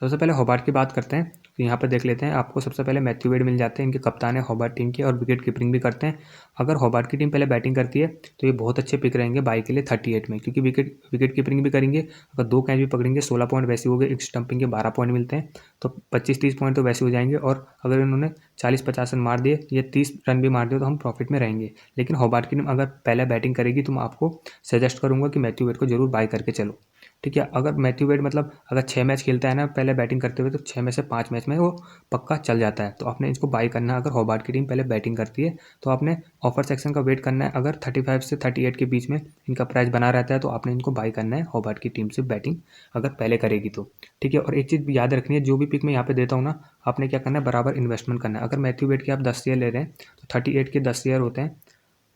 सबसे पहले होबार्ट की बात करते हैं। तो यहाँ पर देख लेते हैं, आपको सबसे पहले मैथ्यू वेड मिल जाते हैं, इनके कप्तान है होबार्ट टीम के और विकेट कीपिंग भी करते हैं। अगर होबार्ट की टीम पहले बैटिंग करती है तो ये बहुत अच्छे पिक रहेंगे बाई के लिए 38 में, क्योंकि विकेट कीपिंग भी करेंगे। अगर 2 कैच भी पकड़ेंगे 16 पॉइंट वैसे हो गए, एक स्टंपिंग के 12 पॉइंट मिलते हैं, तो 25-30 पॉइंट तो वैसे हो जाएंगे। और अगर इन्होंने 40-50 रन मार दिए या 30 रन भी मार दिए तो हम प्रॉफिट में रहेंगे। लेकिन होबार्ट की टीम अगर पहले बैटिंग करेगी तो मैं आपको सजेस्ट करूँगा कि मैथ्यू वेड को जरूर बाई करके चलो। ठीक है, अगर मैथ्यू वेड मतलब अगर 6 मैच खेलता है ना पहले बैटिंग करते हुए, तो 6 में से 5 मैच में वो पक्का चल जाता है। तो आपने इसको बाई करना है। अगर होबार्ट की टीम पहले बैटिंग करती है तो आपने ऑफर सेक्शन का वेट करना है। अगर 35 से 38 के बीच में इनका प्राइस बना रहता है तो आपने इनको बाई करना है होबार्ट की टीम से बैटिंग अगर पहले करेगी तो। ठीक है, और एक चीज़ याद रखनी है, जो भी पिक मैं यहाँ पे देता हूँ ना, आपने क्या करना है, बराबर इन्वेस्टमेंट करना है। अगर मैथ्यू वेड के आप 10 शेयर ले रहे हैं तो 38 के 10 शेयर होते हैं,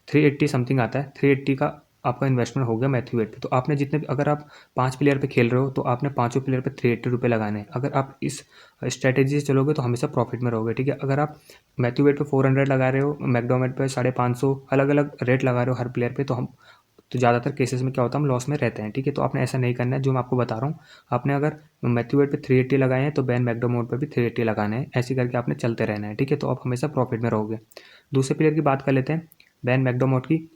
380 समथिंग आता है। 380 का आपका इन्वेस्टमेंट हो गया मैथ्यू वेड पे। तो आपने जितने भी, अगर आप 5 प्लेयर पे खेल रहे हो तो आपने पाँचों प्लेयर पे 380 रुपये लगाने हैं। अगर आप इस स्ट्रैटेजी से चलोगे तो हमेशा प्रॉफिट में रहोगे। ठीक है, अगर आप मैथ्यू वेड पे 400 लगा रहे हो, मैकडोमेड पे 550, अलग अलग रेट लगा रहे हो हर प्लेयर पे, तो ज़्यादातर केसेस में क्या होता है, हम लॉस में रहते हैं। ठीक है, तो आपने ऐसा नहीं करना है जो मैं आपको बता रहा हूँ। आपने अगर मैथ्यू वेड पे 380 लगाए हैं तो बैन मैकडोमोड पे भी 380 लगाने हैं। ऐसे करके आपने चलते रहना है। ठीक है, तो आप हमेशा प्रॉफिट में रहोगे। दूसरे प्लेयर की बात कर लेते हैं, बैन मैकडोमोड की।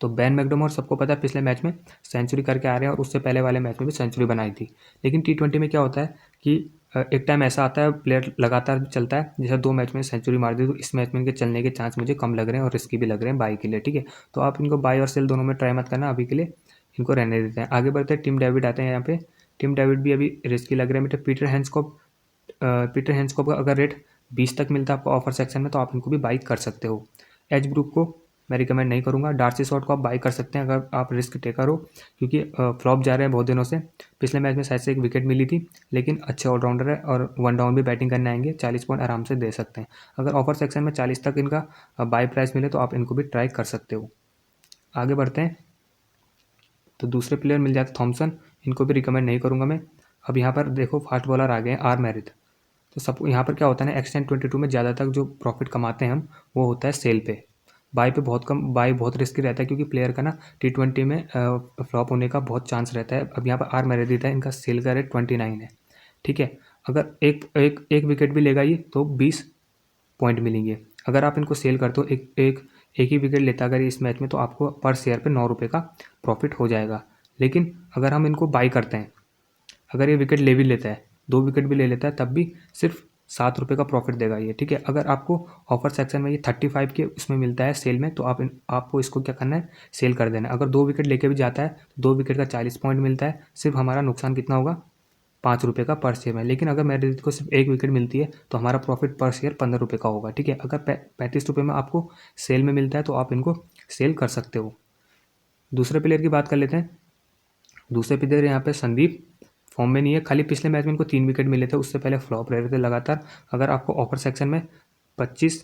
तो बैन मैकडोमोड सबको पता है पिछले मैच में सेंचुरी करके आ रहे हैं और उससे पहले वाले मैच में भी सेंचुरी बनाई थी। लेकिन T20 में क्या होता है कि एक टाइम ऐसा आता है प्लेयर लगातार चलता है, जैसे 2 मैच में सेंचुरी मार दी, तो इस मैच में इनके चलने के चांस मुझे कम लग रहे हैं और रिस्की भी लग रहे हैं बाई के लिए। ठीक है, तो आप इनको बाई और सेल दोनों में ट्राई मत करना, अभी के लिए इनको रहने देते हैं। आगे बढ़ते हैं, टिम डेविड आते हैं यहाँ पे। टिम डेविड भी अभी रिस्की लग रहे हैं बेटे। पीटर हैंड्सकॉम्ब का अगर रेट 20 तक मिलता है आपको ऑफर सेक्शन में तो आप इनको भी बाई कर सकते हो। एज ग्रुप को मैं रिकमेंड नहीं करूंगा। डार्सी शॉट को आप बाई कर सकते हैं अगर आप रिस्क टेकर हो, क्योंकि फ्लॉप जा रहे हैं बहुत दिनों से। पिछले मैच में शायद से एक विकेट मिली थी, लेकिन अच्छे ऑलराउंडर है और 1 डाउन भी बैटिंग करने आएंगे, 40 पॉइंट आराम से दे सकते हैं। अगर ऑफर सेक्शन में 40 तक इनका बाई प्राइस मिले तो आप इनको भी ट्राई कर सकते हो। आगे बढ़ते हैं, तो दूसरे प्लेयर मिल जाते थॉमसन, इनको भी रिकमेंड नहीं करूँगा मैं। अब यहाँ पर देखो फास्ट बॉलर आ गए हैं, आर मैरिथ। तो सब यहाँ पर क्या होता है ना, X10-22 में ज़्यादा तक जो प्रॉफिट कमाते हैं हम, वो होता है सेल पे। बाई पे बहुत कम, बाई बहुत रिस्की रहता है, क्योंकि प्लेयर का ना T20 में फ्लॉप होने का बहुत चांस रहता है। अब यहाँ पर आर मैरिथ है, इनका सेल का रेट 29 है। ठीक है, अगर एक एक एक विकेट भी लेगा ये तो 20 पॉइंट मिलेंगे। अगर आप इनको सेल करते हो, एक ही विकेट लेता अगर इस मैच में, तो आपको पर शेयर पे 9 रुपये का प्रॉफिट हो जाएगा। लेकिन अगर हम इनको बाई करते हैं, अगर ये विकेट ले भी लेता है, 2 विकेट भी ले लेता है, तब भी सिर्फ 7 रुपये का प्रॉफिट देगा ये। ठीक है, अगर आपको ऑफर सेक्शन में ये 35 के उसमें मिलता है सेल में, तो आपको इसको क्या करना है, सेल कर देना है। अगर 2 विकेट लेके भी जाता है तो 2 विकेट का 40 पॉइंट मिलता है। सिर्फ हमारा नुकसान कितना होगा, 5 रुपये का पर शेयर में। लेकिन अगर मेरे को सिर्फ एक विकेट मिलती है तो हमारा प्रॉफिट पर शेयर 15 रुपये का होगा। ठीक है, अगर 35 रुपये में आपको सेल में मिलता है तो आप इनको सेल कर सकते हो। दूसरे प्लेयर की बात कर लेते हैं। दूसरे प्लेयर यहाँ पे संदीप फॉर्म में नहीं है, खाली पिछले मैच में इनको 3 विकेट मिले थे, उससे पहले फ्लॉप रह रहे थे लगातार। अगर आपको ऑफर सेक्शन में 25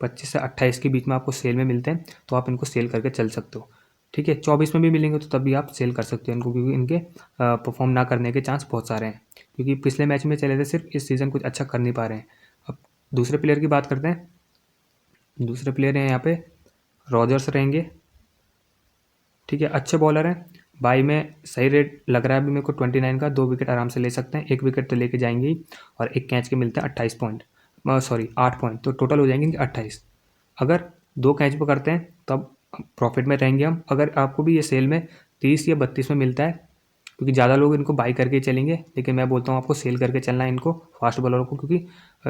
25 से 28 के बीच में आपको सेल में मिलते हैं तो आप इनको सेल करके चल सकते हो। ठीक है, 24 में भी मिलेंगे तो तब भी आप सेल कर सकते हो इनको, क्योंकि इनके परफॉर्म ना करने के चांस बहुत सारे हैं, क्योंकि पिछले मैच में चले थे सिर्फ, इस सीज़न कुछ अच्छा कर नहीं पा रहे हैं। अब दूसरे प्लेयर की बात करते हैं। दूसरे प्लेयर हैं यहाँ पे रॉजर्स रहेंगे। ठीक है, अच्छे बॉलर हैं। बाई में सही रेट लग रहा है अभी मेरे को 29 का। 2 विकेट आराम से ले सकते हैं, 1 विकेट तो लेके जाएंगे ही, और एक कैच के मिलते हैं 28 पॉइंट, सॉरी 8 पॉइंट, तो टोटल हो जाएंगे इनके 28। अगर 2 कैच पकड़ते हैं तब प्रॉफिट में रहेंगे हम। अगर आपको भी ये सेल में 30 या 32 में मिलता है, क्योंकि ज़्यादा लोग इनको बाई करके ही चलेंगे, लेकिन मैं बोलता हूँ आपको सेल करके चलना है इनको, फास्ट बॉलरों को, क्योंकि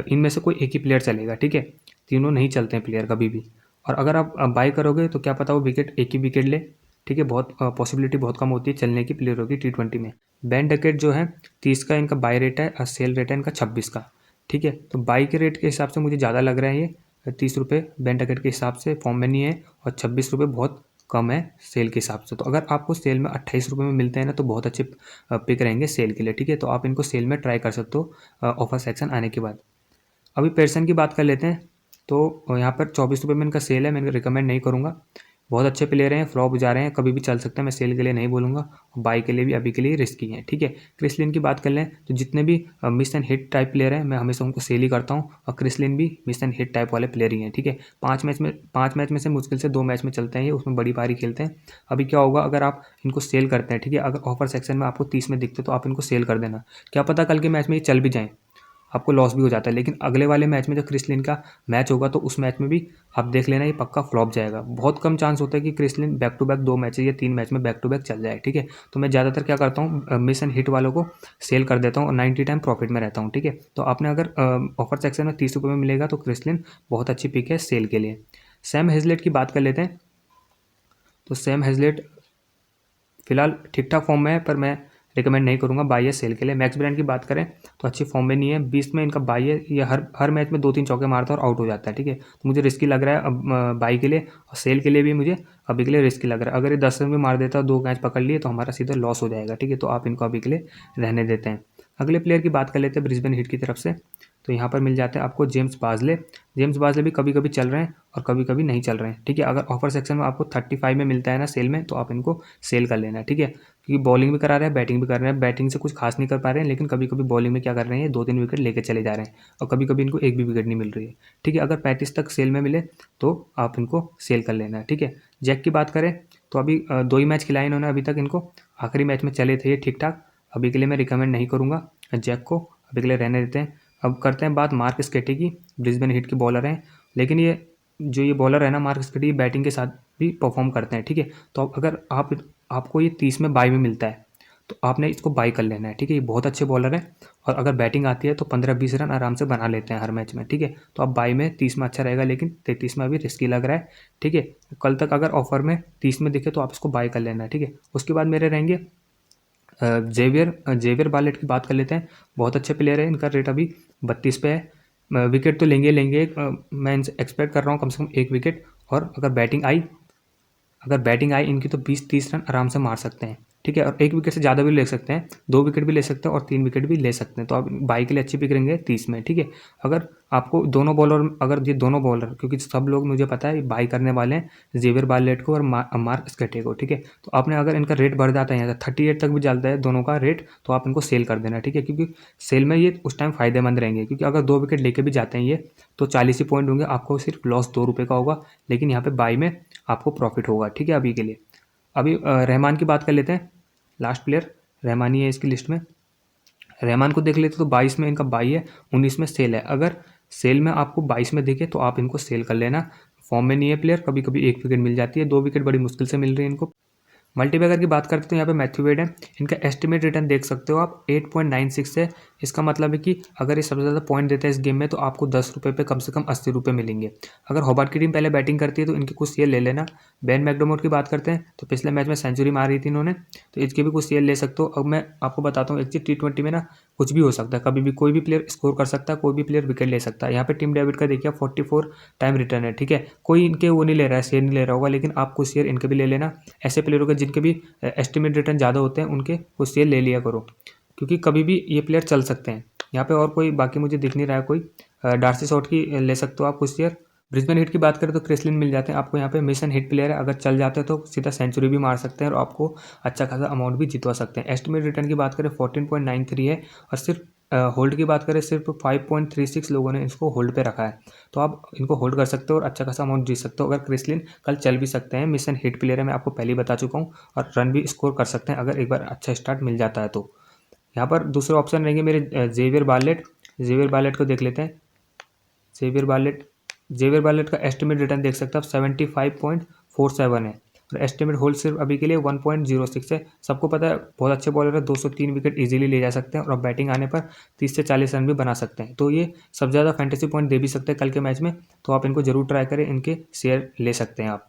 इनमें से कोई एक ही प्लेयर चलेगा। ठीक है, तीनों नहीं चलते हैं प्लेयर कभी भी। और अगर आप बाई करोगे तो क्या पता वो एक ही विकेट ले। ठीक है, बहुत पॉसिबिलिटी बहुत कम होती है चलने की प्लेयरों की T20 में। बैन डकेट जो है 30 का इनका बाई रेट है और सेल रेट है इनका 26 का। ठीक है, तो बाई के रेट के हिसाब से मुझे ज़्यादा लग रहा है ये 30 रुपये बैन डकेट के हिसाब से, फॉर्म में नहीं है, और 26 रुपये बहुत कम है सेल के हिसाब से। तो अगर आपको सेल में 28 रुपये में मिलते हैं ना, तो बहुत अच्छे पिक रहेंगे सेल के लिए। ठीक है, तो आप इनको सेल में ट्राई कर सकते हो ऑफर सेक्शन आने के बाद। अभी पेयरसन की बात कर लेते हैं। तो यहाँ पर 24 रुपये में इनका सेल है, मैं रिकमेंड नहीं करूँगा। बहुत अच्छे प्लेयर हैं, फ्लॉप जा रहे हैं, कभी भी चल सकते हैं, मैं सेल के लिए नहीं बोलूँगा, और बाई के लिए भी अभी के लिए रिस्की हैं, ठीक है। क्रिस लिन की बात कर लें तो जितने भी miss and hit type player हैं, मैं हमेशा उनको सेल ही करता हूँ, और क्रिस लिन भी मिस एंड हिट टाइप वाले प्लेयर ही हैं, ठीक है। 5 मैच में से मुश्किल से 2 मैच में चलते हैं ये, उसमें बड़ी पारी खेलते हैं। अभी क्या होगा अगर आप इनको सेल करते हैं, ठीक है, अगर ऑफर सेक्शन में आपको 30 में दिखते तो आप इनको सेल कर देना, क्या पता कल के मैच में ये चल भी जाएँ, आपको लॉस भी हो जाता है। लेकिन अगले वाले मैच में जब क्रिस लिन का मैच होगा तो उस मैच में भी आप देख लेना ये पक्का फ्लॉप जाएगा। बहुत कम चांस होता है कि Chris Lynn back to back 2 matches या 3 मैच में बैक टू बैक चल जाए, ठीक है। तो मैं ज़्यादातर क्या करता हूँ, मिस एंड हिट वालों को सेल कर देता हूँ और 90 टाइम प्रॉफिट में रहता हूँ, ठीक है। तो आपने अगर ऑफर सेक्शन में 30 रुपये में मिलेगा तो क्रिस लिन बहुत अच्छी पिक है सेल के लिए। सैम हेजलेट की बात कर लेते हैं। तो सैम हेजलेट फिलहाल ठीक ठाक फॉर्म में है, पर मैं रिकमेंड नहीं करूंगा बाई या सेल के लिए। मैक्स ब्रांड की बात करें तो अच्छी फॉर्म में नहीं है, 20 में इनका बाई है, ये हर मैच में 2-3 चौके मारता है और आउट हो जाता है, ठीक है। तो मुझे रिस्की लग रहा है अब बाई के लिए, और सेल के लिए भी मुझे अभी के लिए रिस्की लग रहा है। अगर ये 10 रन में मार देता है, 2 कैच पकड़ लिए तो हमारा सीधा लॉस हो जाएगा, ठीक है। तो आप इनको अभी के लिए रहने देते हैं। अगले प्लेयर की बात कर लेते हैं ब्रिस्बेन हिट की तरफ से। तो यहाँ पर मिल जाते हैं आपको जेम्स बाजले। जेम्स बाजले भी कभी कभी चल रहे हैं और कभी कभी नहीं चल रहे हैं, ठीक है। अगर ऑफर सेक्शन में आपको 35 में मिलता है ना सेल में, तो आप इनको सेल कर लेना, ठीक है। क्योंकि बॉलिंग भी करा रहे हैं, बैटिंग भी कर रहे हैं, बैटिंग से कुछ खास नहीं कर पा रहे हैं, लेकिन कभी कभी बॉलिंग में क्या कर रहे हैं, 2-3 विकेट लेके चले जा रहे हैं, और कभी कभी इनको एक भी विकेट नहीं मिल रही है, ठीक है। अगर 35 तक सेल में मिले तो आप इनको सेल कर लेना, ठीक है। जैक की बात करें तो अभी 2 ही मैच खिलाए इन्होंने अभी तक इनको, आखिरी मैच में चले थे ये ठीक ठाक। अभी के लिए मैं रिकमेंड नहीं करूँगा जैक को, अभी के लिए रहने देते हैं। अब करते हैं बात मार्क स्केटी की। ब्रिस्बेन हिट के बॉलर हैं, लेकिन ये बॉलर है ना मार्क स्केटी, बैटिंग के साथ भी परफॉर्म करते हैं, ठीक है। तो अगर आपको ये 30 में बाई में मिलता है तो आपने इसको बाई कर लेना है, ठीक है। ये बहुत अच्छे बॉलर हैं, और अगर बैटिंग आती है तो 15-20 रन आराम से बना लेते हैं हर मैच में, ठीक है। तो आप बाई में 30 में अच्छा रहेगा, लेकिन 33 में अभी रिस्की लग रहा है, ठीक है। कल तक अगर ऑफर में 30 में दिखे तो आप इसको बाई कर लेना है, ठीक है। उसके बाद मेरे रहेंगे जेवियर बार्लेट की बात कर लेते हैं। बहुत अच्छे प्लेयर है, इनका रेट अभी 32 पे है। विकेट तो लेंगे, मैं इनसे एक्सपेक्ट कर रहा हूँ कम से कम 1 विकेट, और अगर बैटिंग आई इनकी तो 20-30 रन आराम से मार सकते हैं, ठीक है। और 1 विकेट से ज़्यादा भी ले सकते हैं, 2 विकेट भी ले सकते हैं और 3 विकेट भी ले सकते हैं। तो आप बाई के लिए अच्छी पिक रहेंगे 30 में, ठीक है। अगर आपको अगर ये दोनों बॉलर, क्योंकि सब लोग मुझे पता है बाई करने वाले हैं जेवियर बार्लेट को और मार्क स्केटे को, ठीक है। तो आपने अगर इनका रेट बढ़ जाता है यहाँ से 38 तक भी चलता है दोनों का रेट, तो आप इनको सेल कर देना, ठीक है। क्योंकि सेल में ये उस टाइम फायदेमंद रहेंगे, क्योंकि अगर 2 विकेट लेके भी जाते हैं ये तो 40 ही पॉइंट होंगे, आपको सिर्फ लॉस 2 रुपये का होगा, लेकिन यहाँ पे बाई में आपको प्रॉफिट होगा, ठीक है। अभी के लिए अभी रहमान की बात कर लेते हैं, लास्ट प्लेयर रहमान ही है इसकी लिस्ट में। रहमान को देख लेते तो 22 में इनका बाई है, 19 में सेल है। अगर सेल में आपको 22 में दिखे तो आप इनको सेल कर लेना। फॉर्म में नहीं है प्लेयर, कभी कभी 1 विकेट मिल जाती है, 2 विकेट बड़ी मुश्किल से मिल रही है इनको। मल्टीबैगर की बात करते हैं तो यहाँ पे मैथ्यू वेड है, इनका एस्टिमेट रिटर्न देख सकते हो आप 8.96 है। इसका मतलब है कि अगर ये सबसे ज़्यादा पॉइंट देता है इस गेम में तो आपको 10 रुपये पे कम से कम 80 रुपये मिलेंगे। अगर होबार्ट की टीम पहले बैटिंग करती है तो इनकी कुछ शेयर ले लेना। बेन मैकडोमोट की बात करते हैं तो पिछले मैच में सेंचुरी मारी थी इन्होंने, तो इसके भी कुछ शेयर ले सकते हो। अब मैं आपको बताता हूँ, एक चीज़ T20 में ना कुछ भी हो सकता है, कभी भी कोई भी प्लेयर स्कोर कर सकता है, कोई भी प्लेयर विकेट ले सकता है। यहाँ पे टीम डेविड का देखिए 44 टाइम रिटर्न है, ठीक है। कोई इनके वो नहीं ले रहा है, शेयर नहीं ले रहा होगा, लेकिन आप कुछ शेयर इनके भी ले लेना। ऐसे प्लेयरों के जिनके भी एस्टिमेट रिटर्न ज़्यादा होते हैं उनके कुछ शेयर ले लिया करो, क्योंकि कभी भी ये प्लेयर चल सकते हैं। यहाँ पे और कोई बाकी मुझे दिख नहीं रहा है कोई। डार्सी शॉट की ले सकते हो आप कुछ शेयर। ब्रिस्बेन हिट की बात करें तो क्रिस लिन मिल जाते हैं आपको, यहाँ पे मिशन हिट प्लेयर है, अगर चल जाते हैं तो सीधा सेंचुरी भी मार सकते हैं और आपको अच्छा खासा अमाउंट भी जितवा सकते हैं। एस्टिमेट रिटर्न की बात करें 14.93 है, और सिर्फ होल्ड की बात करें सिर्फ 5.36 लोगों ने इसको होल्ड पे रखा है। तो आप इनको होल्ड कर सकते हो और अच्छा खासा अमाउंट जीत सकते हो। अगर क्रिस लिन कल चल भी सकते हैं, मिशन हिट प्लेयर है, मैं आपको पहले ही बता चुका हूँ, और रन भी स्कोर कर सकते हैं अगर एक बार अच्छा स्टार्ट मिल जाता है तो। यहाँ पर दूसरे ऑप्शन रहेंगे मेरे जेवियर बार्लेट को देख लेते हैं। जेवियर बार्लेट का एस्टिमेट रिटर्न देख सकते हैं आप 75.47 है, और एस्टिमेट होल्ड सिर्फ अभी के लिए 1.06 है। सबको पता है बहुत अच्छे बॉलर है, 203 विकेट इजीली ले जा सकते हैं, और बैटिंग आने पर 30 से 40 रन भी बना सकते हैं। तो ये सबसे ज़्यादा फैंटेसी पॉइंट दे भी सकते हैं कल के मैच में, तो आप इनको जरूर ट्राई करें, इनके शेयर ले सकते हैं आप।